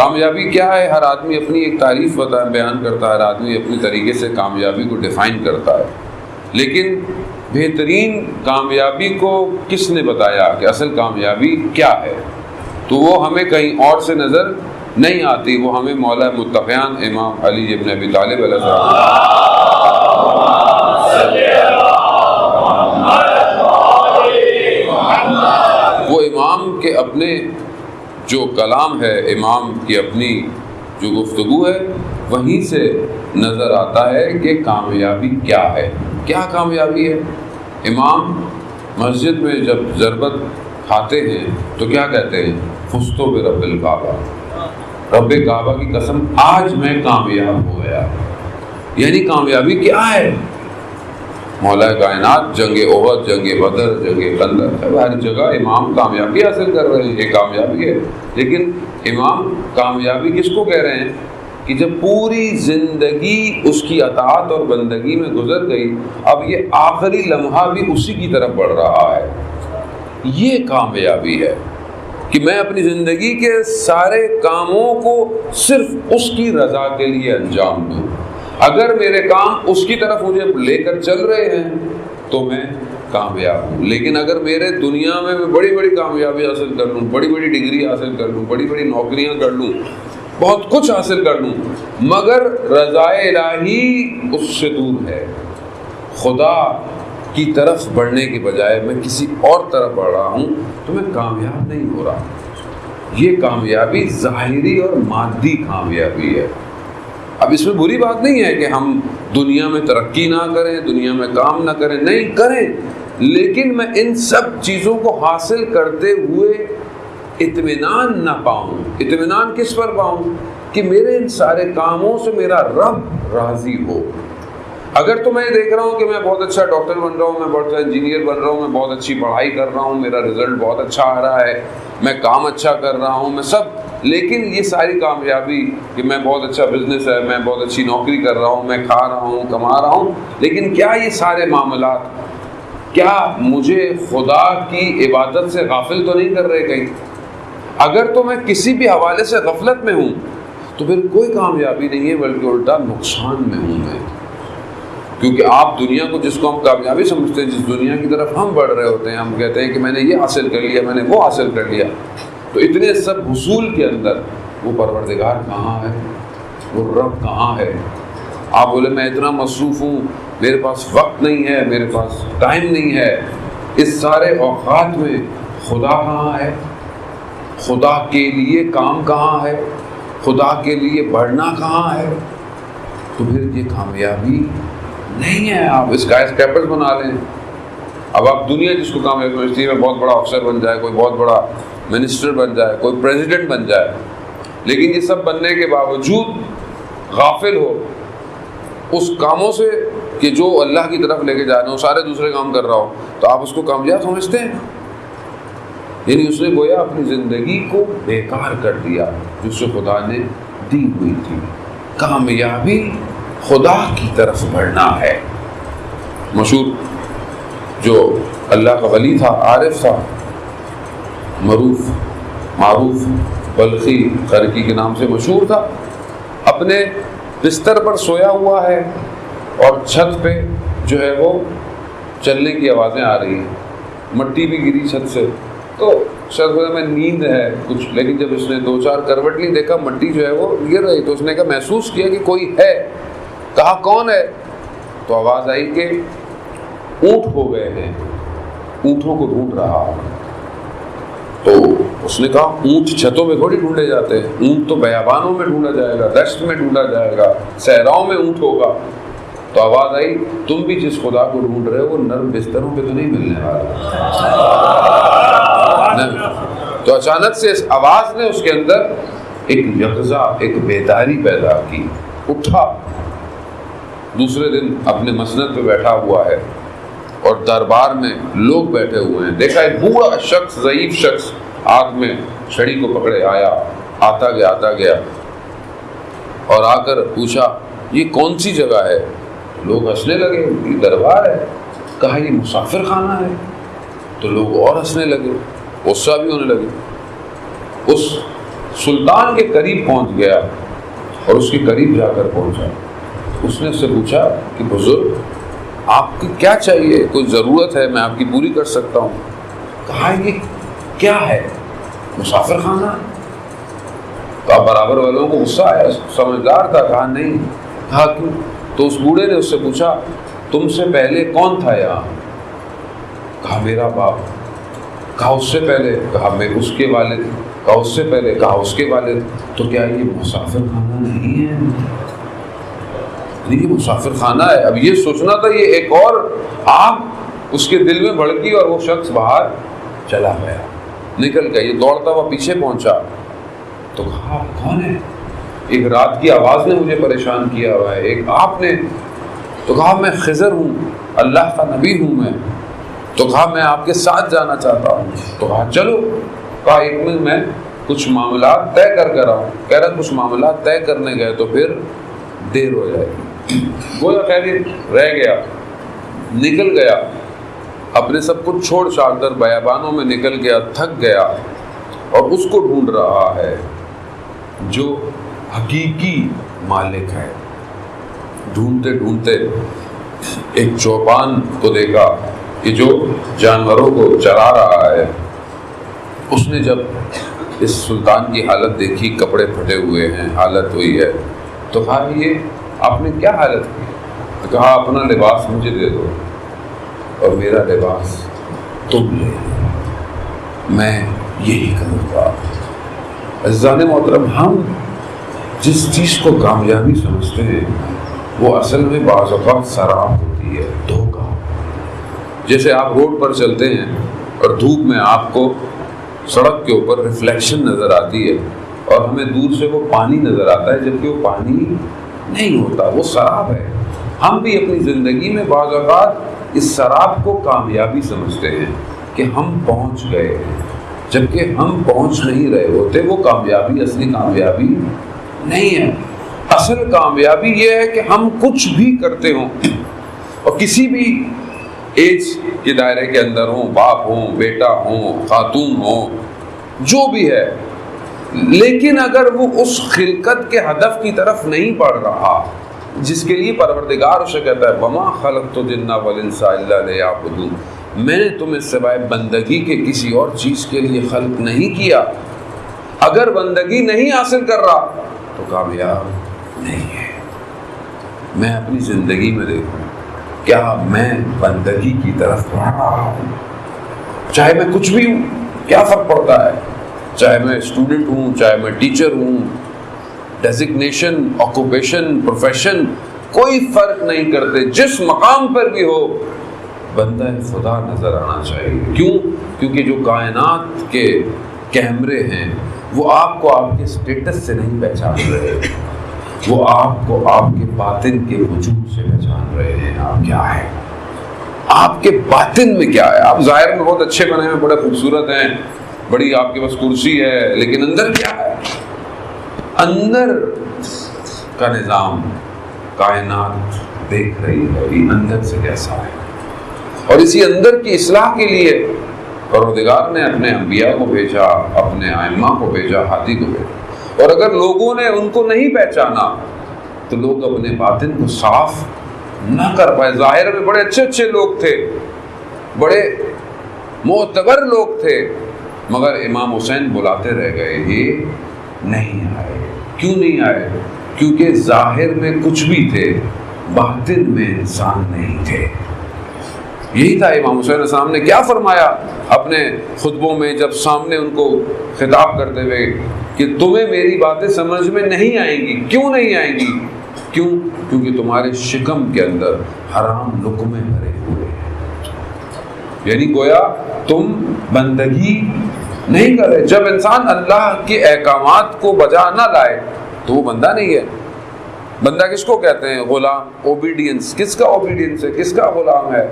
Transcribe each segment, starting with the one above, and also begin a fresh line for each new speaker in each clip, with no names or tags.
کامیابی کیا ہے؟ ہر آدمی اپنی ایک تعریف بیان کرتا ہے، ہر آدمی اپنی طریقے سے کامیابی کو ڈیفائن کرتا ہے، لیکن بہترین کامیابی کو کس نے بتایا کہ اصل کامیابی کیا ہے؟ تو وہ ہمیں کہیں اور سے نظر نہیں آتی، وہ ہمیں مولا متقیان امام علی ابن ابی طالب علیہ السلام، وہ امام کے اپنے جو کلام ہے، امام کی اپنی جو گفتگو ہے، وہیں سے نظر آتا ہے کہ کامیابی کیا ہے، کیا کامیابی ہے۔ امام مسجد میں جب ضربت کھاتے ہیں تو کیا کہتے ہیں؟ فزت برب الکعبہ، رب کعبہ کی قسم آج میں کامیاب ہو گیا۔ یعنی کامیابی کیا ہے؟ مولا کائنات، جنگ احد، جنگ بدر، جنگ خندق، ہر جگہ امام کامیابی حاصل کر رہے ہیں، یہ کامیابی ہے۔ لیکن امام کامیابی کس کو کہہ رہے ہیں؟ کہ جب پوری زندگی اس کی اطاعت اور بندگی میں گزر گئی، اب یہ آخری لمحہ بھی اسی کی طرف بڑھ رہا ہے، یہ کامیابی ہے کہ میں اپنی زندگی کے سارے کاموں کو صرف اس کی رضا کے لیے انجام دوں۔ اگر میرے کام اس کی طرف مجھے لے کر چل رہے ہیں تو میں کامیاب ہوں، لیکن اگر میرے دنیا میں بڑی بڑی کامیابی حاصل کر لوں، بڑی بڑی ڈگری حاصل کر لوں، بڑی بڑی نوکریاں کر لوں، بہت کچھ حاصل کر لوں، مگر رضا الہی اس سے دور ہے، خدا کی طرف بڑھنے کے بجائے میں کسی اور طرف بڑھ رہا ہوں، تو میں کامیاب نہیں ہو رہا۔ یہ کامیابی ظاہری اور مادی کامیابی ہے۔ اب اس میں بری بات نہیں ہے کہ ہم دنیا میں ترقی نہ کریں، دنیا میں کام نہ کریں، نہیں کریں، لیکن میں ان سب چیزوں کو حاصل کرتے ہوئے اطمینان نہ پاؤں۔ اطمینان کس پر پاؤں؟ کہ میرے ان سارے کاموں سے میرا رب راضی ہو۔ اگر تو میں دیکھ رہا ہوں کہ میں بہت اچھا ڈاکٹر بن رہا ہوں، میں بہت اچھا انجینئر بن رہا ہوں، میں بہت اچھی پڑھائی کر رہا ہوں، میرا رزلٹ بہت اچھا آ رہا ہے، میں کام اچھا کر رہا ہوں، میں سب، لیکن یہ ساری کامیابی کہ میں بہت اچھا بزنس ہے، میں بہت اچھی نوکری کر رہا ہوں، میں کھا رہا ہوں، کما رہا ہوں، لیکن کیا یہ سارے معاملات کیا مجھے خدا کی عبادت سے غافل تو نہیں کر رہے کہیں؟ اگر تو میں کسی بھی حوالے سے غفلت میں ہوں تو پھر کوئی کامیابی نہیں ہے، بلکہ الٹا نقصان میں ہوں میں، کیونکہ آپ دنیا کو جس کو ہم کامیابی سمجھتے ہیں، جس دنیا کی طرف ہم بڑھ رہے ہوتے ہیں، ہم کہتے ہیں کہ میں نے یہ حاصل کر لیا، میں نے وہ حاصل کر لیا، تو اتنے سب حصول کے اندر وہ پروردگار کہاں ہے، وہ رب کہاں ہے؟ آپ بولے میں اتنا مصروف ہوں، میرے پاس وقت نہیں ہے، میرے پاس ٹائم نہیں ہے، اس سارے اوقات میں خدا کہاں ہے؟ خدا کے لیے کام کہاں ہے؟ خدا کے لیے بڑھنا کہاں ہے؟ تو پھر یہ کامیابی نہیں ہے۔ آپ اسکائی اسکریپرز بنا لیں، اب آپ دنیا جس کو کامیابی سمجھتی ہے، بہت بڑا افسر بن جائے، کوئی بہت بڑا منسٹر بن جائے، کوئی پریزیڈنٹ بن جائے، لیکن یہ سب بننے کے باوجود غافل ہو اس کاموں سے کہ جو اللہ کی طرف لے کے جا رہے ہیں، وہ سارے دوسرے کام کر رہا ہو، تو آپ اس کو کامیاب سمجھتے ہیں؟ یعنی اس نے گویا اپنی زندگی کو بیکار کر دیا جس سے خدا نے دی ہوئی تھی۔ کامیابی خدا کی طرف بڑھنا ہے۔ مشہور جو اللہ کا ولی تھا، عارف تھا، معروف بلخی خرقی کے نام سے مشہور تھا، اپنے بستر پر سویا ہوا ہے اور چھت پہ جو ہے وہ چلنے کی آوازیں آ رہی ہیں، مٹی بھی گری چھت سے، تو شاید میں نیند ہے کچھ، لیکن جب اس نے دو چار کروٹ لی، دیکھا مٹی جو ہے وہ گر رہی، تو اس نے کہا محسوس کیا کہ کوئی ہے، کہا کون ہے؟ تو آواز آئی کہ اونٹ ہو گئے ہیں، اونٹوں کو ڈھونڈ رہا۔ تو اس نے کہا اونٹ چھتوں میں تھوڑی ڈھونڈے جاتے ہیں، اونٹ تو بیابانوں میں ڈھونڈا جائے گا، دشت میں ڈھونڈا جائے گا، صحراؤں میں اونٹ ہوگا۔ تو آواز آئی تم بھی جس خدا کو ڈھونڈ رہے ہو وہ نرم بستروں پہ تو نہیں ملنے والا۔ تو اچانک سے اس آواز نے اس کے اندر ایک یقظہ، ایک بیداری پیدا کی، اٹھا، دوسرے دن اپنے مسند پہ بیٹھا ہوا ہے اور دربار میں لوگ بیٹھے ہوئے ہیں، دیکھا ایک بوڑھا شخص، ضعیف شخص آگ میں چھڑی کو پکڑے آیا، آتا گیا اور آ کر پوچھا یہ کون سی جگہ ہے؟ لوگ ہنسنے لگے، یہ دربار ہے۔ کہا یہ مسافر خانہ ہے، تو لوگ اور ہنسنے لگے، غصہ بھی ہونے لگے۔ اس سلطان کے قریب پہنچ گیا اور اس کے قریب جا کر پہنچا. اس نے اس سے پوچھا کہ بزرگ آپ کی کیا چاہیے, کوئی ضرورت ہے, میں آپ کی پوری کر سکتا ہوں. کہا یہ کیا ہے, مسافر خانہ؟ کہا برابر والوں کو غصہ آیا, سمجھدار تھا. کہا نہیں. کہا کیوں؟ تو اس بوڑھے نے اس سے پوچھا تم سے پہلے کون تھا یہاں؟ کہا میرا باپ. کہا اس سے پہلے؟ کہا میں اس کے والد. کہا اس سے پہلے؟ کہا اس کے والد. تو کیا یہ مسافر خانہ نہیں ہے؟ یہ مسافر خانہ ہے. اب یہ سوچنا تھا, یہ ایک اور آگ اس کے دل میں بھڑکی اور وہ شخص باہر چلا گیا, نکل گیا. یہ دوڑتا ہوا پیچھے پہنچا تو کہا کون ہے؟ ایک رات کی آواز نے مجھے پریشان کیا ہوا ہے, ایک آپ نے. تو کہا میں خضر ہوں, اللہ کا نبی ہوں میں. تو کہا میں آپ کے ساتھ جانا چاہتا ہوں. تو کہا چلو. کہا ایک منٹ میں کچھ معاملات طے کر کر آؤں. کہہ رہا کچھ معاملات طے کرنے گئے تو پھر دیر ہو جائے گی. گویا خیر رہ گیا, نکل گیا, اپنے سب کچھ چھوڑ چھاڑ کر بیابانوں میں نکل گیا, تھک گیا اور اس کو ڈھونڈ رہا ہے جو حقیقی مالک ہے. ڈھونڈتے ڈھونڈتے ایک چوپان کو دیکھا کہ جو جانوروں کو چرا رہا ہے. اس نے جب اس سلطان کی حالت دیکھی, کپڑے پھٹے ہوئے ہیں, حالت ہوئی ہے, تو کہا یہ آپ نے کیا حالت کی؟ کہا اپنا لباس مجھے دے دو اور میرا لباس تم لے لو, میں یہی کروں گا. عزیزان محترم, ہم جس چیز کو کامیابی سمجھتے ہیں وہ اصل میں بعض اوقات سراب ہوتی ہے, دھوکہ. جیسے آپ روڈ پر چلتے ہیں اور دھوپ میں آپ کو سڑک کے اوپر ریفلیکشن نظر آتی ہے اور ہمیں دور سے وہ پانی نظر آتا ہے, جبکہ وہ پانی نہیں ہوتا, وہ سراب ہے. ہم بھی اپنی زندگی میں بعض اوقات اس سراب کو کامیابی سمجھتے ہیں کہ ہم پہنچ گئے ہیں, جبکہ ہم پہنچ نہیں رہے ہوتے. وہ کامیابی اصلی کامیابی نہیں ہے. اصل کامیابی یہ ہے کہ ہم کچھ بھی کرتے ہوں اور کسی بھی ایج کے دائرے کے اندر ہوں, باپ ہوں, بیٹا ہوں, خاتون ہوں, جو بھی ہے, لیکن اگر وہ اس خلقت کے ہدف کی طرف نہیں بڑھ رہا جس کے لیے پروردگار اسے کہتا ہے وَمَا خَلَقْتُ الْجِنَّ وَالْإِنسَ إِلَّا لِيَعْبُدُونِ, میں نے تمہیں سوائے بندگی کے کسی اور چیز کے لیے خلق نہیں کیا. اگر بندگی نہیں حاصل کر رہا تو کامیاب نہیں ہے. میں اپنی زندگی میں دیکھوں کیا میں بندگی کی طرف بڑھ رہا ہوں, چاہے میں کچھ بھی ہوں, کیا فرق پڑتا ہے, چاہے میں اسٹوڈنٹ ہوں, چاہے میں ٹیچر ہوں, ڈیزگنیشن, آکوپیشن, پروفیشن, کوئی فرق نہیں کرتے. جس مقام پر بھی ہو بندہ خدا نظر آنا چاہیے. کیوں؟ کیونکہ جو کائنات کے کیمرے ہیں وہ آپ کو آپ کے اسٹیٹس سے نہیں پہچان رہے, وہ آپ کو آپ کے باطن کے وجود سے پہچان رہے ہیں. آپ کیا ہے, آپ کے باطن میں کیا ہے. آپ ظاہر میں بہت اچھے بنے ہیں, بڑے خوبصورت ہیں, بڑی آپ کے پاس کرسی ہے, لیکن اندر کیا ہے؟ اندر کا نظام کائنات دیکھ رہی ہے اندر سے کیسا ہے. اور اسی اندر کی اصلاح کے لیے پروردگار نے اپنے انبیاء کو بھیجا, اپنے ائمہ کو بھیجا, ہادی کو بھیجا. اور اگر لوگوں نے ان کو نہیں پہچانا تو لوگ اپنے باطن کو صاف نہ کر پائے. ظاہر میں بڑے اچھے اچھے لوگ تھے, بڑے معتبر لوگ تھے, مگر امام حسین بلاتے رہ گئے, یہ نہیں آئے. کیوں نہیں آئے؟ کیونکہ ظاہر میں کچھ بھی تھے, باطن میں انسان نہیں تھے. یہی تھا امام حسین علیہ السلام نے کیا فرمایا اپنے خطبوں میں جب سامنے ان کو خطاب کرتے ہوئے کہ تمہیں میری باتیں سمجھ میں نہیں آئیں گی. کیوں نہیں آئیں گی؟ کیوں؟ کیونکہ تمہارے شکم کے اندر حرام لقمے بھرے ہوئے ہیں. یعنی گویا تم بندگی نہیں کرے. جب انسان اللہ کے احکامات کو بجا نہ لائے تو وہ بندہ نہیں ہے. بندہ کس کو کہتے ہیں؟ غلام. اوبیڈینس. کس کا اوبیڈینس ہے؟ کس کا غلام ہے؟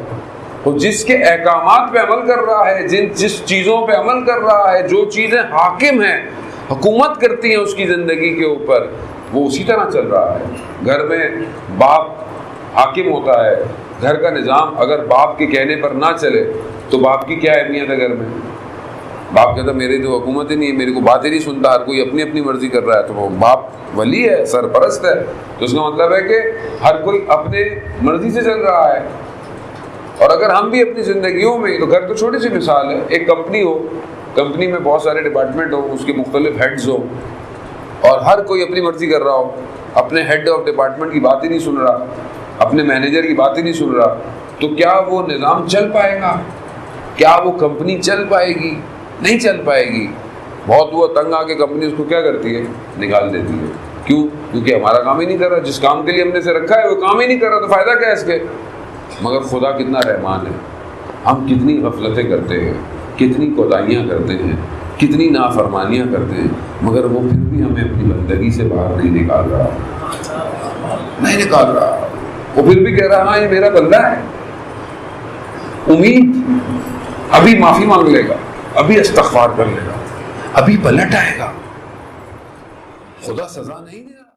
وہ جس کے احکامات پہ عمل کر رہا ہے, جس چیزوں پہ عمل کر رہا ہے, جو چیزیں حاکم ہیں, حکومت کرتی ہیں اس کی زندگی کے اوپر, وہ اسی طرح چل رہا ہے. گھر میں باپ حاکم ہوتا ہے, گھر کا نظام اگر باپ کے کہنے پر نہ چلے تو باپ کی کیا اہمیت ہے گھر میں؟ باپ کہتا میری تو حکومت ہی نہیں ہے، میری کو بات ہی نہیں سنتا، ہر کوئی اپنی اپنی مرضی کر رہا ہے، تو وہ باپ ولی ہے، سرپرست ہے، تو اس کا مطلب ہے کہ ہر کوئی اپنے مرضی سے چل رہا ہے۔ اور اگر ہم بھی اپنی زندگیوں میں، تو گھر تو چھوٹی سی مثال ہے، ایک کمپنی ہو، کمپنی میں بہت سارے ڈپارٹمنٹ ہوں، اس کے مختلف ہیڈز ہوں، اور ہر کوئی اپنی مرضی کر رہا ہو، اپنے ہیڈ آف ڈپارٹمنٹ کی بات ہی نہیں سن رہا، اپنے مینیجر کی بات ہی نہیں سن رہا، تو کیا وہ نظام چل پائے گا؟ کیا وہ کمپنی چل پائے گی؟ نہیں چل پائے گی۔ بہت وہ تنگ آ کے کمپنی اس کو کیا کرتی ہے؟ نکال دیتی ہے۔ کیوں؟ کیونکہ ہمارا کام ہی نہیں کر رہا، جس کام کے لیے ہم نے اسے رکھا ہے وہ کام ہی نہیں کر رہا، تو فائدہ کیا ہے اس کے؟ مگر خدا کتنا رحمان ہے، ہم کتنی غفلتیں کرتے ہیں، کتنی کوتاہیاں کرتے ہیں، کتنی نافرمانیاں کرتے ہیں، مگر وہ پھر بھی ہمیں اپنی بندگی سے باہر نہیں نکال رہا، نہیں نکال رہا۔ وہ پھر بھی کہہ رہا ہاں یہ میرا بندہ ہے، امید ابھی معافی مانگ لے گا، ابھی استغفار کر لے گا، ابھی پلٹ آئے گا، خدا سزا نہیں دے۔